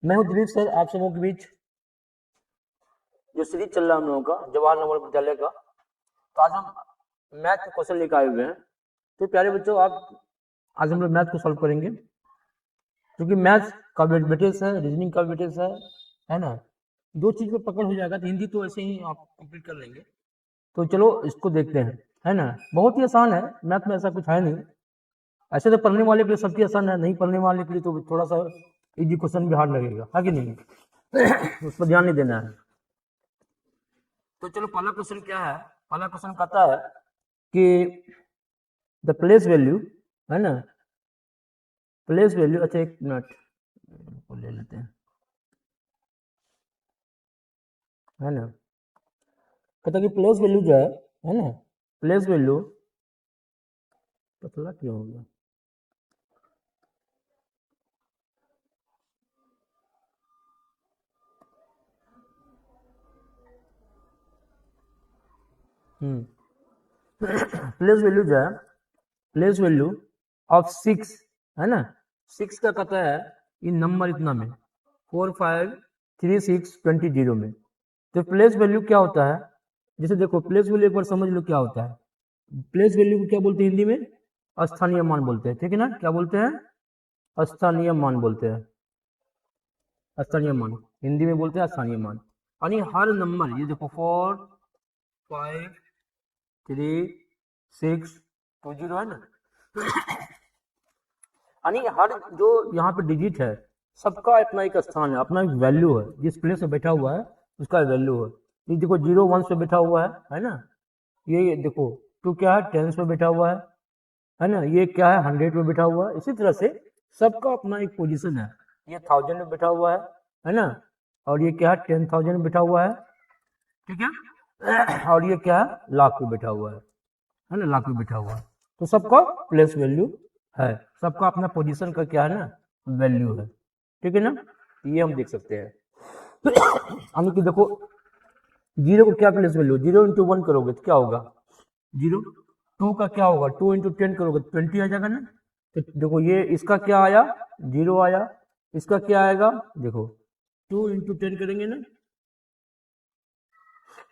मैं हूँ दिलीप सर, आप सबों के बीच जो सीरीज चल रहा है हम लोगों का जवाहर नवोदय विद्यालय का। तो आज हम मैथ के क्वेश्चन लेकर आए हुए हैं। तो प्यारे बच्चों, आप आज हम लोग मैथ को सॉल्व करेंगे, क्योंकि मैथ का वेटेज है, रीजनिंग का वेटेज है ना। दो चीज में पकड़ हो जाएगा, तो हिंदी तो ऐसे ही आप कंप्लीट कर लेंगे। तो चलो इसको देखते हैं, है ना। बहुत ही आसान है, मैथ में ऐसा कुछ है नहीं। ऐसे तो पढ़ने वाले के लिए सबकी आसान है, नहीं पढ़ने वाले के लिए तो थोड़ा सा इजी क्वेश्चन भी हार्ड लगेगा, है कि नहीं। उस पर ध्यान नहीं देना है। तो चलो पहला क्वेश्चन क्या है। पहला क्वेश्चन कहता है कि द प्लेस वैल्यू, है ना, प्लेस वैल्यू। अच्छा एक मिनट को ले लेते हैं, है ना। कहता है कि प्लेस वैल्यू जो है ना, प्लेस वैल्यू पतला क्यों हो गया। प्लेस वैल्यू जो है, प्लेस वैल्यू ऑफ 6, है ना। 6 का कहता है इन नंबर इतना में 4 5 3 6 20 0 में। तो प्लेस वैल्यू क्या होता है, जैसे देखो प्लेस वैल्यू एक बार समझ लो क्या होता है। प्लेस वैल्यू को क्या बोलते हैं हिंदी में, स्थानीय मान बोलते हैं, ठीक है ना। क्या बोलते हैं, स्थानीय मान बोलते हैं। स्थानीय मान हिंदी में बोलते हैं स्थानीय मान। यानी हर नंबर, ये देखो 4 5 3 6 2 0 है ना। यानी हर जो यहाँ पे डिजिट है, सबका अपना एक स्थान है, अपना एक वैल्यू है। जिस प्लेस पे बैठा हुआ है उसका वैल्यू है। ये देखो 0 1 पे बैठा हुआ है ना। ये देखो 2 क्या है, 10 पे बैठा हुआ है ना। ये क्या है, 100 पे बैठा हुआ है। इसी तरह से सबका अपना एक पोजीशन है। ये 1000 में बैठा हुआ है ना। और ये क्या है, 10,000 में बैठा हुआ है, ठीक है। और ये क्या है, लाख पे बैठा हुआ है ना, लाख पे बैठा हुआ है। तो सबका प्लेस वैल्यू है, सबका अपना पोजीशन का क्या है ना, वैल्यू है, ठीक है ना। ये हम देख सकते हैं। यानी कि देखो 0 को क्या प्लेस वैल्यू, 0 इंटू 1 करोगे तो क्या होगा 0। 2 का क्या होगा, 2 इंटू 10 करोगे तो 20 आ जाएगा ना। तो देखो ये इसका क्या आया, 0 आया। इसका क्या आएगा, देखो 2 इंटू 10 करेंगे ना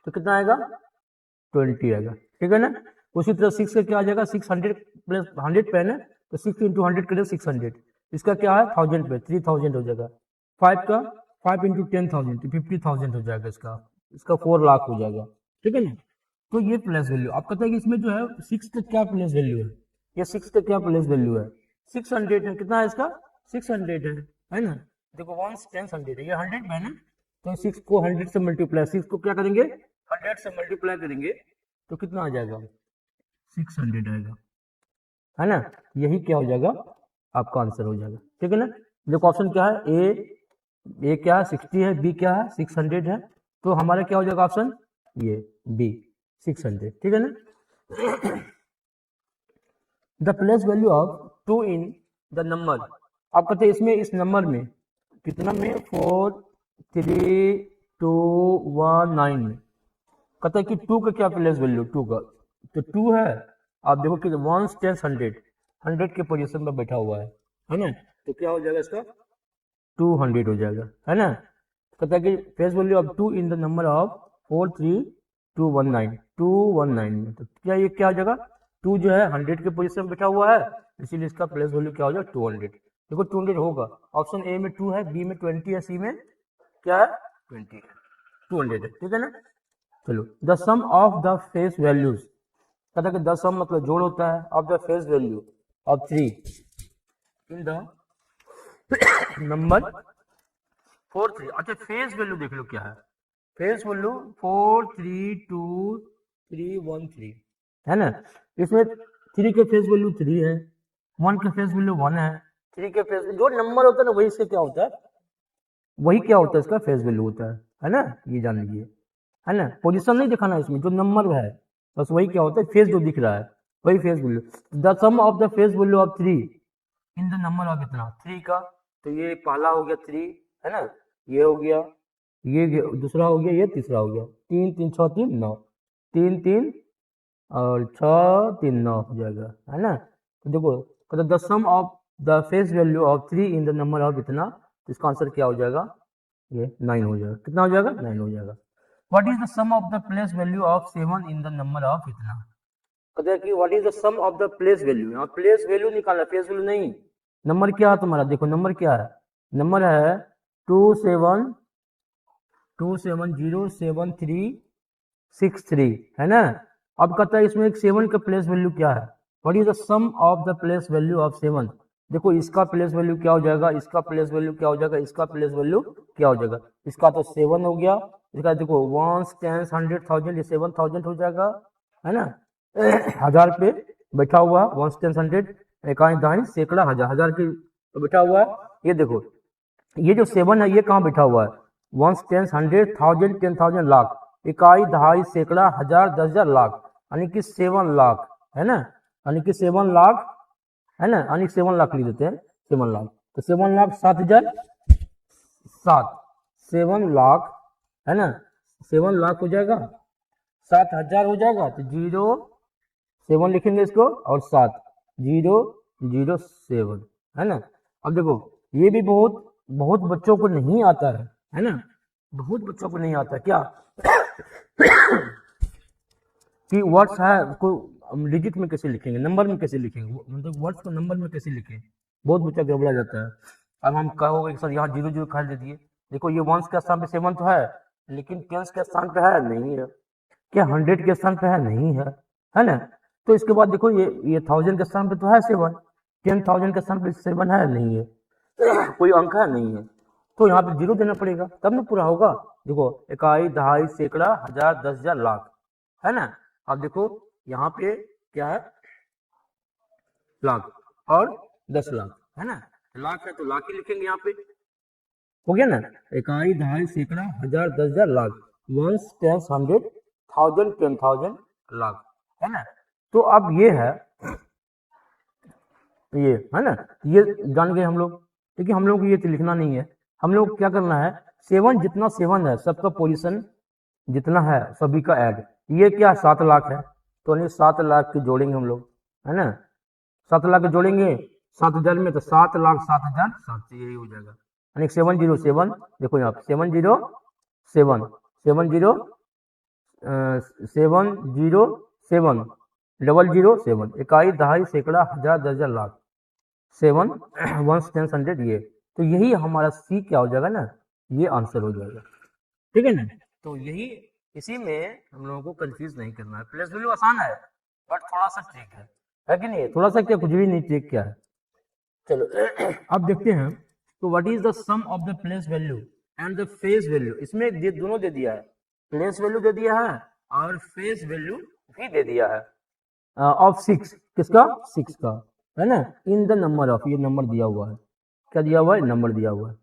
तो कितना आएगा, 20 आएगा, ठीक है ना। उसी तरह 6 का क्या आ जाएगा, 600 प्लस 100 पेन है तो 6 इंटू 100 करें 600। इसका क्या है 1000 पे 3000 हो जाएगा। 5 का 5 इंटू 10,000 तो 50,000 हो जाएगा। इसका इसका 4 लाख हो जाएगा, ठीक है ना। तो ये प्लेस वैल्यू आप कहते हैं कि इसमें जो है 6 का क्या प्लेस वैल्यू है, ये 6 का क्या प्लेस वैल्यू है, 600 है। कितना है इसका, 600 है ना। देखो 1 10 100 है, ये 100 है ना। तो 6 को 100 से मल्टीप्लाई, 6 को क्या करेंगे 100 से मल्टीप्लाई करेंगे तो कितना आ जाएगा, 600 आएगा, है ना। यही क्या हो जाएगा, आपका आंसर हो जाएगा, ठीक है ना। देखो ऑप्शन क्या है, ए क्या है 60 है, बी क्या है 600 है। तो हमारा क्या हो जाएगा ऑप्शन, ये बी 600, ठीक है ना। The place value of 2 in the number. आप कहते हैं इसमें, इस नंबर में कितना में 4 3 2 1 9 में कहता है कि 2 का क्या प्लेस वैल्यू, 2 का तो 2 है। आप देखो कि 1 10 100 100 के पोजीशन में बैठा हुआ है ना। तो क्या हो जाएगा इसका 200 हो जाएगा, है ना। कहता है कि place value of 2 in the number of 43219 में। तो क्या ये क्या हो जाएगा, 2 जो है 100 के पोजीशन में बैठा हुआ है, इसीलिए इसका प्लेस वैल्यू क्या हो जाएगा 200। देखो 200 होगा, ऑप्शन ए में 2 है, बी में 20 है, सी में क्या है 20 है, 200 है, ठीक है ना। चलो the sum of the face values, कहता है कि द सम मतलब जोड़ होता है, of the face value of 3 in the number 4 3। अच्छा फेस वैल्यू देख लो क्या है, फेस वैल्यू 4 3 2 3 1 3 है ना। इसमें 3 के फेस वैल्यू 3 है, 1 के फेस वैल्यू 1 है। 3 के फेस जो नंबर होता है ना वही से क्या होता है, वही क्या होता है इसका फेस वैल्यू होता है ना। ये जान लीजिए, है ना। पोजीशन नहीं दिखाना इसमें, जो नंबर है बस वही क्या होता है, फेस जो दिख रहा है वही face value. The sum of the face value of 3 in the number of इतना 3 का। तो ये पहला हो गया 3, है ना। ये हो गया, ये दूसरा हो गया, ये तीसरा हो गया। 3 3 6 3 9, 3 3 और 6 3 9 हो जाएगा, है ना। तो देखो the sum of the face value of 3 in the number of इतना तो इसका आंसर क्या हो जाएगा, ये 9 हो जाएगा। कितना हो जाएगा, 9 हो जाएगा। What is the sum of the place value of 7 in the number of इतना, कहते हैं कि what is the sum of the place value, यहाँ प्लेस वैल्यू निकालना, प्लेस वैल्यू नहीं। नंबर क्या है तुम्हारा, देखो नंबर क्या है, नंबर है 27207363 है ना। अब कहता है इसमें एक 7 का प्लेस वैल्यू क्या है, what is the sum of the place value of 7। देखो इसका प्लेस वैल्यू क्या हो जाएगा, इसका प्लेस वैल्यू क्या हो जाएगा, इसका प्लेस वैल्यू क्या हो जाएगा। इसका तो 7 हो गया, इसका देखो 1 10 100 1000 ये 7000 हो जाएगा, है ना। 1000 पे बैठा हुआ 1 10 100 इकाई दाई सैकड़ा हजार, 1000 के बैठा हुआ है। ये देखो ये जो 7 है ये कहाँ बैठा हुआ है, 1 10 100 1000 10,000 लाख, इकाई दहाई सैकड़ा हजार 10,000 लाख, यानी कि 7 लाख है ना, यानी कि 7 लाख है ना, यानी 7 लाख लिख देते हैं 7 लाख। तो 7 लाख 7,000 7 7 लाख है ना, 7 लाख हो जाएगा, 7,000 हो जाएगा, तो 07 लिखेंगे इसको और 7007 है ना। अब देखो ये भी बहुत बहुत बच्चों को नहीं आता है ना, बहुत बच्चों को नहीं आता क्या कि वर्ड्स है को डिजिट में कैसे लिखेंगे, नंबर में कैसे लिखेंगे, मतलब वर्ड्स को नंबर में कैसे लिखें, बहुत बच्चा गड़बड़ा जाता है। अब हम कहोगे सर यहाँ 00 खा दे दिए, देखो ये वंस के स्थान पे 7 तो है, लेकिन टेंस के स्थान पे है नहीं है, क्या 100 के स्थान पे है नहीं है ना। तो इसके बाद देखो ये 1000 के स्थान पे तो है 7, 10,000 के स्थान पे 7 है नहीं है, कोई अंक है नहीं है, तो यहाँ पे 0 देना पड़ेगा तब ना पूरा होगा। देखो इकाई दहाई सैकड़ा हजार 10,000 लाख है ना। अब देखो यहाँ पे क्या है, लाख और 10 लाख है ना, लाख है तो लाख ही लिखेंगे यहाँ पे, हो गया ना। इकाई दहाई सैकड़ा हजार 10,000 लाख, 1 10 100 1000 10,000 लाख है ना। तो अब ये है ना, ये जान गए हम लोग, देखिए हम लोग को ये तो लिखना नहीं है, हम लोग क्या करना है 7 जितना 7 है सबका पोजीशन जितना है सभी का ऐड, ये क्या 7 लाख है तो 7 लाख के जोड़ेंगे हम लोग है ना, 7 लाख के जोड़ेंगे 7,000 में तो 7 लाख 7,000 से यही हो जाएगा, यानी 707 देखो यहाँ पे 707 707 007 इकाई दहाई सैकड़ा हजार 10,000 लाख 7 1 10 100 ये, तो यही हमारा सी क्या हो जाएगा ना, ये आंसर हो जाएगा, ठीक है ना। तो यही इसी में हम लोगों को कंफ्यूज नहीं करना है, प्लेस वैल्यू आसान है बट थोड़ा सा ट्रिक है कि नहीं, थोड़ा सा क्या कुछ भी नहीं ट्रिक क्या है। चलो अब देखते हैं, तो what is the sum of the place value and the face value, इसमें दोनों दे दिया है, प्लेस वैल्यू दे दिया है और फेस वैल्यू भी दे दिया है ऑफ 6, किसका 6 का है ना, इन द नंबर ऑफ, ये नंबर दिया हुआ है, क्या दिया हुआ है, नंबर दिया हुआ है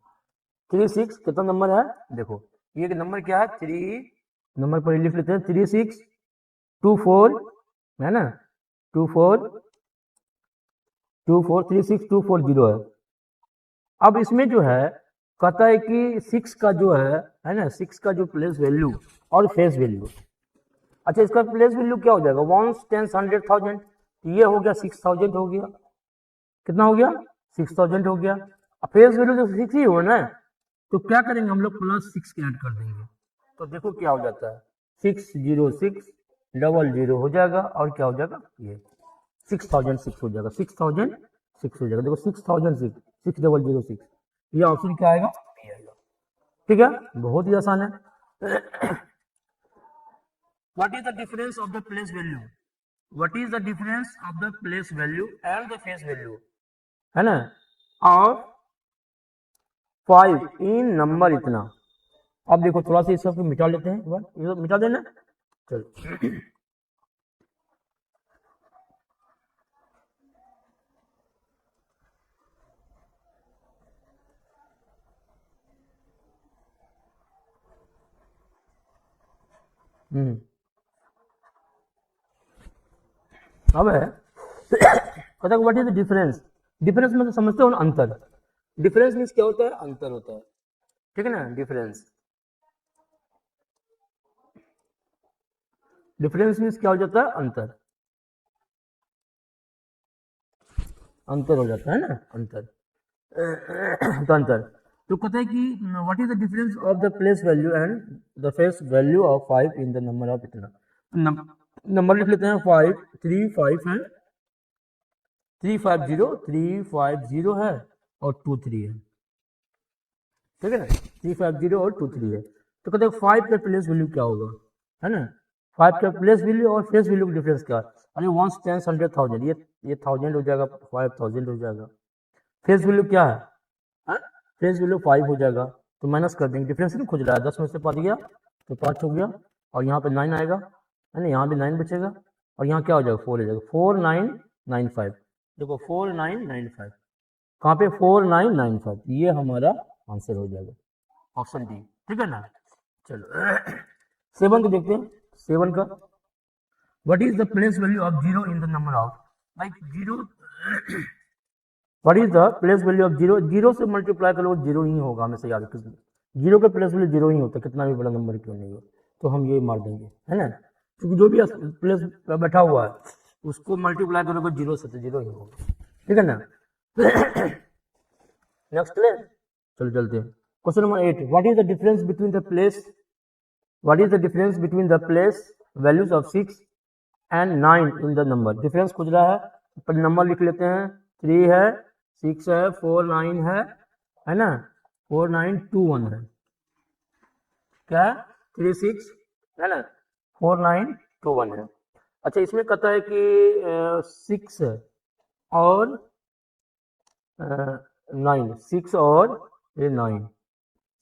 36, कितना नंबर है देखो, ये नंबर क्या है 3, नंबर पर लिख लेते हैं 3624 है ना, 3624 है। अब इसमें जो है कहता है कि 6 का जो है ना, 6 का जो प्लेस वैल्यू और फेस वैल्यू, अच्छा इसका प्लेस वैल्यू क्या हो जाएगा 1 10 100 1000, ये हो गया 6000 हो गया, कितना हो गया 6000 हो गया, फेस वैल्यू तो 6 ही हो ना, तो क्या करेंगे हम लोग +6 के ऐड कर देंगे, तो देखो क्या हो जाता है 60600 हो जाएगा और क्या हो जाएगा ये 6006 हो जाएगा, 6006 हो जाएगा, देखो 6006 6006 ये ऑप्शन क्या आएगा, ठीक है, बहुत ही आसान है। What is the difference of the place value? What is the difference of the place value and the face value? है ना, और 5 इन नंबर इतना। अब देखो थोड़ा सा इस सब मिटा लेते हैं, एक बार ये मिटा देना, चलो अब है पता what is the difference, difference मतलब समझते हो ना, अंतर, डिफरेंस मीन्स क्या होता है, अंतर होता है, ठीक है ना, डिफरेंस, डिफरेंस मीन्स क्या हो जाता है, अंतर, अंतर हो जाता है ना, अंतर तो अंतर, तो कहते हैं कि what is the difference of the place value and the face value of 5 in the number of इतना। नंबर लिख लेते हैं 5 3 5 है, 350 है और 23 है, ठीक है ना, 350 और 23 है। तो कहते हैं 5 का प्लेस वैल्यू क्या होगा, है ना, 5 का प्लेस वैल्यू और फेस वैल्यू का डिफरेंस क्या है। अरे 1 10 100 1000, ये 1000 हो जाएगा, 5000 हो जाएगा। फेस वैल्यू क्या है, फेस वैल्यू 5 हो जाएगा, तो माइनस कर देंगे, डिफरेंस नहीं खोज रहा है, 10 में से 5 गया तो 5 हो गया, और यहाँ पे 9 आएगा, है ना, यहाँ भी 9 बचेगा, और यहाँ क्या हो जाएगा 4 हो जाएगा, 4995। देखो 4995 कहाँ पे, 4995, ये हमारा आंसर हो जाएगा, ऑप्शन डी, ठीक है ना। चलो 7 को देखते हैं, 7 का what is the place value of zero in the number of, like zero, what is the place value of zero, zero से मल्टीप्लाई करो जीरो ही होगा, हमेशा याद रखो, जीरो का प्लेस वैल्यू जीरो ही होता है, कितना भी बड़ा नंबर क्यों नहीं हो, तो हम ये मार देंगे, है ना, क्योंकि जो भी प्लेस बैठा हुआ है उसको मल्टीप्लाई करोगे जीरो से तो जीरो ही होगा, ठीक है ना। नेक्स्ट ले, चलो चलते हैं question number 8, what is the difference between the place, what is the difference between the place values of 6 and 9 in the number, difference खोज रहा है, पर नंबर लिख लेते हैं, 3 है, 6 है, 4 9 है ना, 4 9 2 1 है, क्या है 3 6 है ना, 4 9 2 1 है। अच्छा इसमें कहता है कि 6 और 9, 6 और ये 9,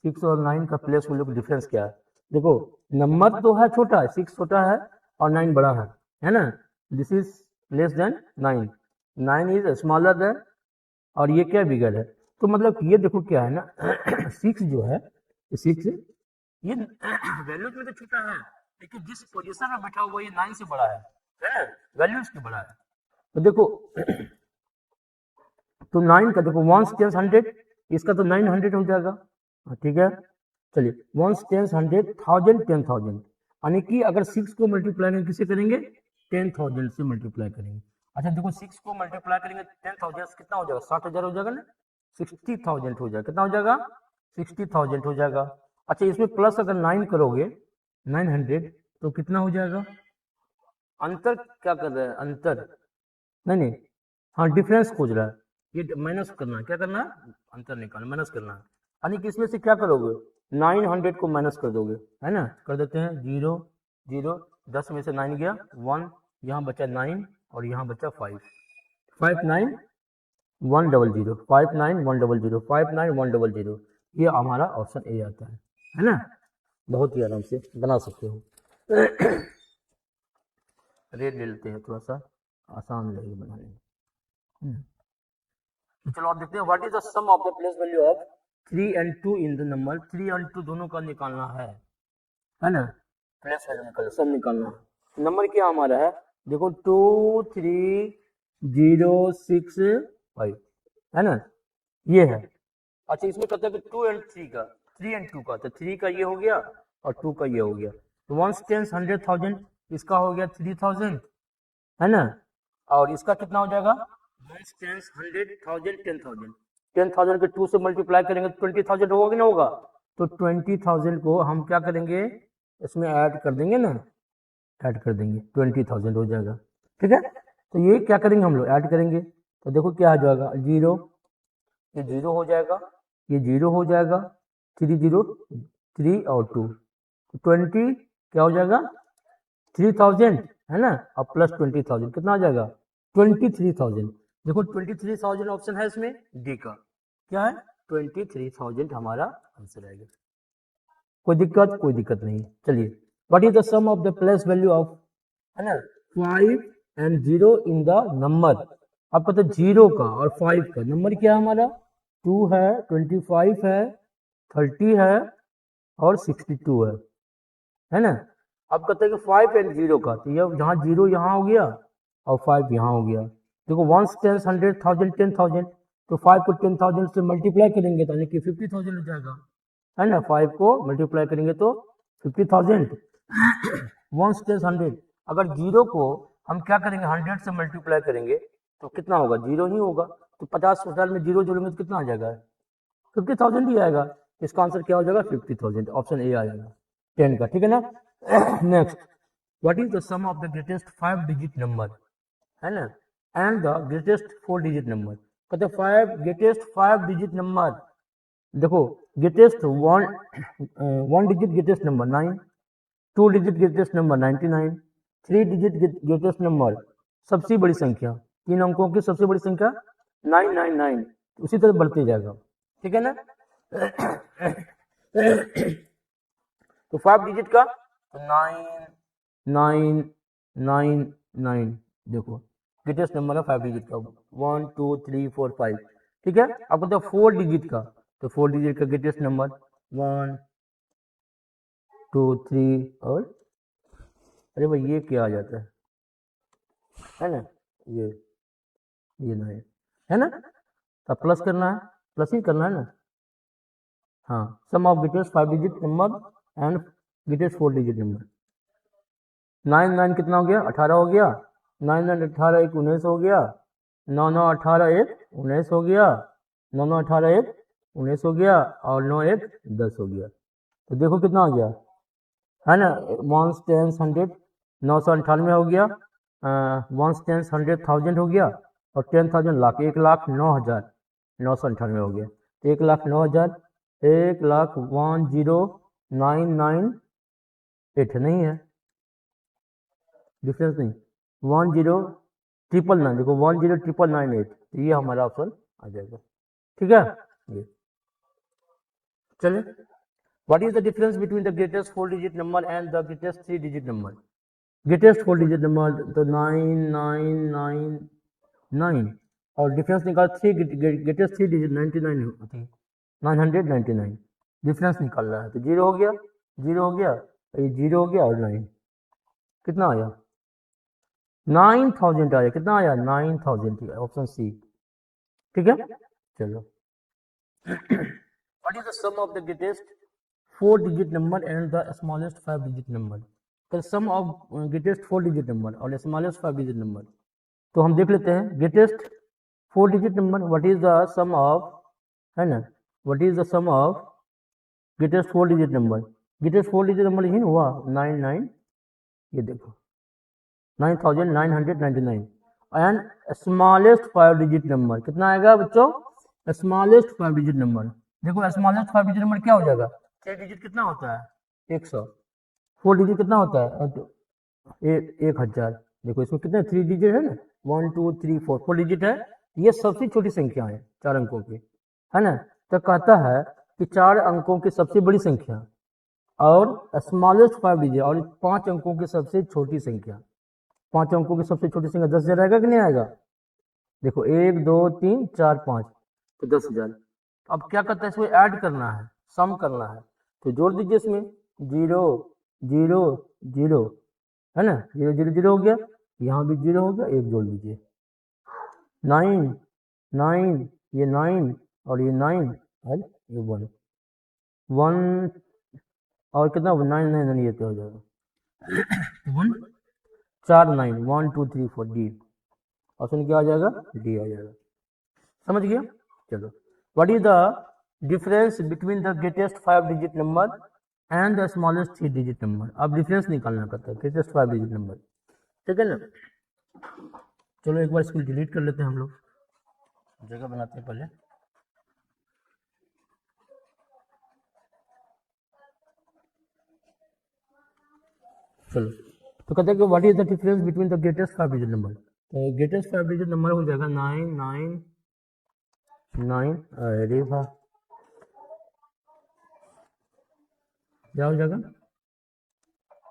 6 और 9 का प्लेस वैल्यू का डिफरेंस क्या है। देखो नंबर तो है छोटा है, 6 छोटा है और 9 बड़ा है ना, this is less than 9, 9 is smaller than, और ये क्या बिगर है, तो मतलब ये देखो क्या है ना 6 जो है, 6 ये वैल्यू में तो छोटा है, लेकिन जिस पोजीशन में बैठा हुआ ये 9 से बड़ा है, वैल्यू इसकी बड़ा है। तो देखो तो 9 का देखो 1 10 100, इसका तो 900 हो जाएगा, ठीक है। चलिए 1 10 100 1000 10,000, यानी कि अगर 6 को मल्टीप्लाई किससे करेंगे, 10,000 से मल्टीप्लाई करेंगे। अच्छा देखो 6 को मल्टीप्लाई करेंगे 10,000 से कितना हो जाएगा, 60,000 हो जाएगा ना, 60,000 हो जाएगा, कितना हो जाएगा 60,000 हो जाएगा। अच्छा इसमें प्लस अगर 9 करोगे 900 तो कितना हो जाएगा, अंतर क्या कर रहा है, अंतर नहीं, हाँ डिफरेंस खोज रहा है, ये माइनस करना है, क्या करना है, अंतर निकालना, माइनस करना है, यानी कि इसमें से क्या करोगे 900 को माइनस कर दोगे, है ना, कर देते हैं 0 0, 10 में से 9 गया 1, यहाँ बचा 9 और यहाँ बचा 5, 5 9 1 0 0, 5 9 1 0 0, 5 9 1 0 0, ये हमारा ऑप्शन ए आता है ना, बहुत ही आराम से बना सकते हो। रेट ले लेते हैं, थोड़ा सा आसान लगेगा बनाने में। चलो आप देखते हैं what is the sum of the place value of 3 and 2 in the number, 3 and 2 दोनों का निकालना है ना, प्लेस वैल्यू निकालना, सम निकालना है। नंबर क्या हमारा है, देखो 2 3 0 6 5, है ना, ये है। अच्छा इसमें कहते हैं कि 2 and 3 का, 3 and 2 का, तो 3 का ये हो गया और 2 का ये हो गया, तो 1 10 100,000, इसका हो गया 3000, है ना, और इसका कितना हो जाएगा 1 10 100,000 10,000, 10,000 के 2 से मल्टीप्लाई करेंगे तो 20,000 होगा कि ना होगा, तो 20,000 को हम क्या करेंगे इसमें ऐड कर देंगे ना, ऐड कर देंगे 20,000 हो जाएगा, ठीक है। तो ये क्या करेंगे हम लोग ऐड करेंगे, तो देखो क्या आ जाएगा 0, ये 0 हो जाएगा, ये 0 हो जाएगा, 3 0 3 और 2, तो 20 क्या हो जाएगा 3000, है ना, और प्लस 20,000 कितना आ जाएगा 23,000। देखो 23,000 ऑप्शन है इसमें डी का, क्या है 23,000 हमारा आंसर आएगा। कोई दिक्कत नहीं। चलिए what is the sum of the place value of, है ना, 5 and 0 इन द नंबर, आपका तो 0 का और 5 का नंबर क्या है हमारा, 2 है 25 है 30 है और 62 है ना। अब कहते हैं कि 5 and 0 का, तो ये यहाँ 0 यहाँ हो गया और 5 यहाँ हो गया। देखो 1 10 100,000 10,000, तो 5 को 10,000 से मल्टीप्लाई करेंगे तो यानी कि 50,000 हो जाएगा, है ना, 5 को मल्टीप्लाई करेंगे तो 50,000, 1 10 100, अगर 0 को हम क्या करेंगे 100 से मल्टीप्लाई करेंगे तो कितना होगा 0 ही होगा, तो 50 में 0 जोड़ेंगे तो कितना आ जाएगा 50,000 ही आएगा। इसका आंसर क्या हो जाएगा? 50,000, ऑप्शन ए आ जाएगा 10 का, ठीक है ना। Next, what is the sum of the greatest 5 digit number, है ना, and the greatest 4 digit number. कहते हैं 5 ग्रेटेस्ट 5 डिजिट नंबर। देखो greatest 1 digit greatest number 9, 2 digit greatest number 99, 3 digit greatest number सबसे बड़ी संख्या, 3 अंकों की सबसे बड़ी संख्या 999, उसी तरह बढ़ते जाएगा, ठीक है ना। तो 5 डिजिट का 9999, देखो ग्रेटेस्ट नंबर है 5 डिजिट का, 1 2 3 4 5, ठीक है। अब बताओ 4 डिजिट का, तो 4 डिजिट का ग्रेटेस्ट नंबर 1 2 3 और अरे भाई ये क्या आ जाता है ना, ये 9 है ना, तो प्लस करना है, प्लस ही करना है ना। हाँ, sum of greatest 5 digit number and greatest 4 digit number. 9 9 कितना हो गया? 18 हो गया। 9 9 18 1 19 हो गया। 9 9 18 1 19 हो गया। 9 9 18 1 19 हो गया और 9 1 10 हो गया। तो देखो कितना हो गया, है ना, 1 10 100 998 हो गया, 1 10 100 1000 हो गया और 10,000 लाख, 1,09,998 हो गया। तो 1,09,000 1,10,998 नहीं है, डिफरेंस नहीं, 10,999, देखो 10,998, तो ये हमारा ऑप्शन आ जाएगा, ठीक है। ये चलिए, what is the difference between the greatest 4 digit number and the greatest 3 digit number. Greatest 4 digit number तो 9999 और डिफरेंस निकाल 3, ग्रेटेस्ट 3 डिजिट 99 होती है, 999 डिफरेंस निकाल रहा है, तो 0 हो गया, 0 हो गया, ये 0 हो गया और 9 कितना आया? 9,000 आया, कितना आया? 9,000, ऑप्शन सी, ठीक है। चलो, what is the sum of the greatest 4 digit number and the smallest 5 digit number. तो sum of greatest 4 digit number और स्मॉलेस्ट 5 डिजिट नंबर, तो हम देख लेते हैं greatest 4 digit number, what is the sum of, है ना, what is the sum of greatest 4 digit number. Greatest 4 digit number ही हुआ 99, ये देखो 9,999 एंड स्मॉलेस्ट 5 डिजिट नंबर कितना आएगा बच्चों? स्मॉलेस्ट 5 डिजिट नंबर, देखो स्मॉलेस्ट 5 डिजिट नंबर क्या हो जाएगा? 6 डिजिट कितना होता है? 100। 4 डिजिट कितना होता है? 1000। देखो इसमें कितने 3 डिजिट है ना, 1 2 3 4, 4 डिजिट है, ये सबसे छोटी संख्या है 4 अंकों की, है ना। तो कहता है कि 4 अंकों की सबसे बड़ी संख्या और स्मॉलेस्ट 5 डिजिट और 5 अंकों की सबसे छोटी संख्या, 5 अंकों की सबसे छोटी संख्या 10,000 आएगा कि नहीं आएगा? देखो 1 2 3 4 5, तो 10,000। अब क्या करता है, इसमें ऐड करना है, सम करना है, तो जोड़ दीजिए इसमें 0 0 0, है ना, 0 0 0 हो गया, यहाँ भी 0 हो गया, 1 जोड़ दीजिए, 9 9, ये 9 और ये 9 और ये 1 1 और कितना 9 9 9, ये तो हो जाएगा 1 4 9 1 2 3 4, डी, ऑप्शन क्या आ जाएगा? डी आ जाएगा, समझ गया। चलो, what is the difference between the greatest 5 digit number and the smallest 3 digit number. अब डिफरेंस निकालना पड़ता है ग्रेटेस्ट 5 डिजिट नंबर, ठीक है ना। चलो एक बार इसको डिलीट कर लेते हैं, हम लोग जगह बनाते हैं पहले। चलो, तो कहते हैं कि what is the difference between the greatest 5 digit number. तो ग्रेटेस्ट 5 डिजिट नंबर हो जाएगा 999, अरे वाह, क्या हो जाएगा?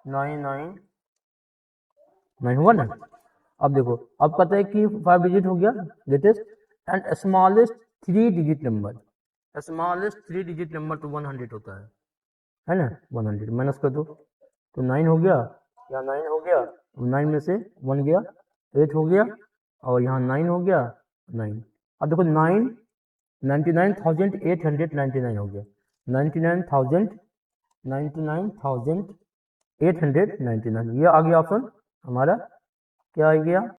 999 हुआ ना। अब देखो, अब कहते हैं कि 5 डिजिट हो गया greatest and smallest 3 digit number, smallest 3 digit number तो 100 होता है ना, 100 माइनस कर दो, तो 9 हो गया, यहाँ 9 हो गया, 9 में से 1 गया, 8 हो गया और यहाँ 9 हो गया, 9। अब देखो 99,899 हो गया, 99,899, ये आ गया ऑप्शन हमारा, क्या आ गया?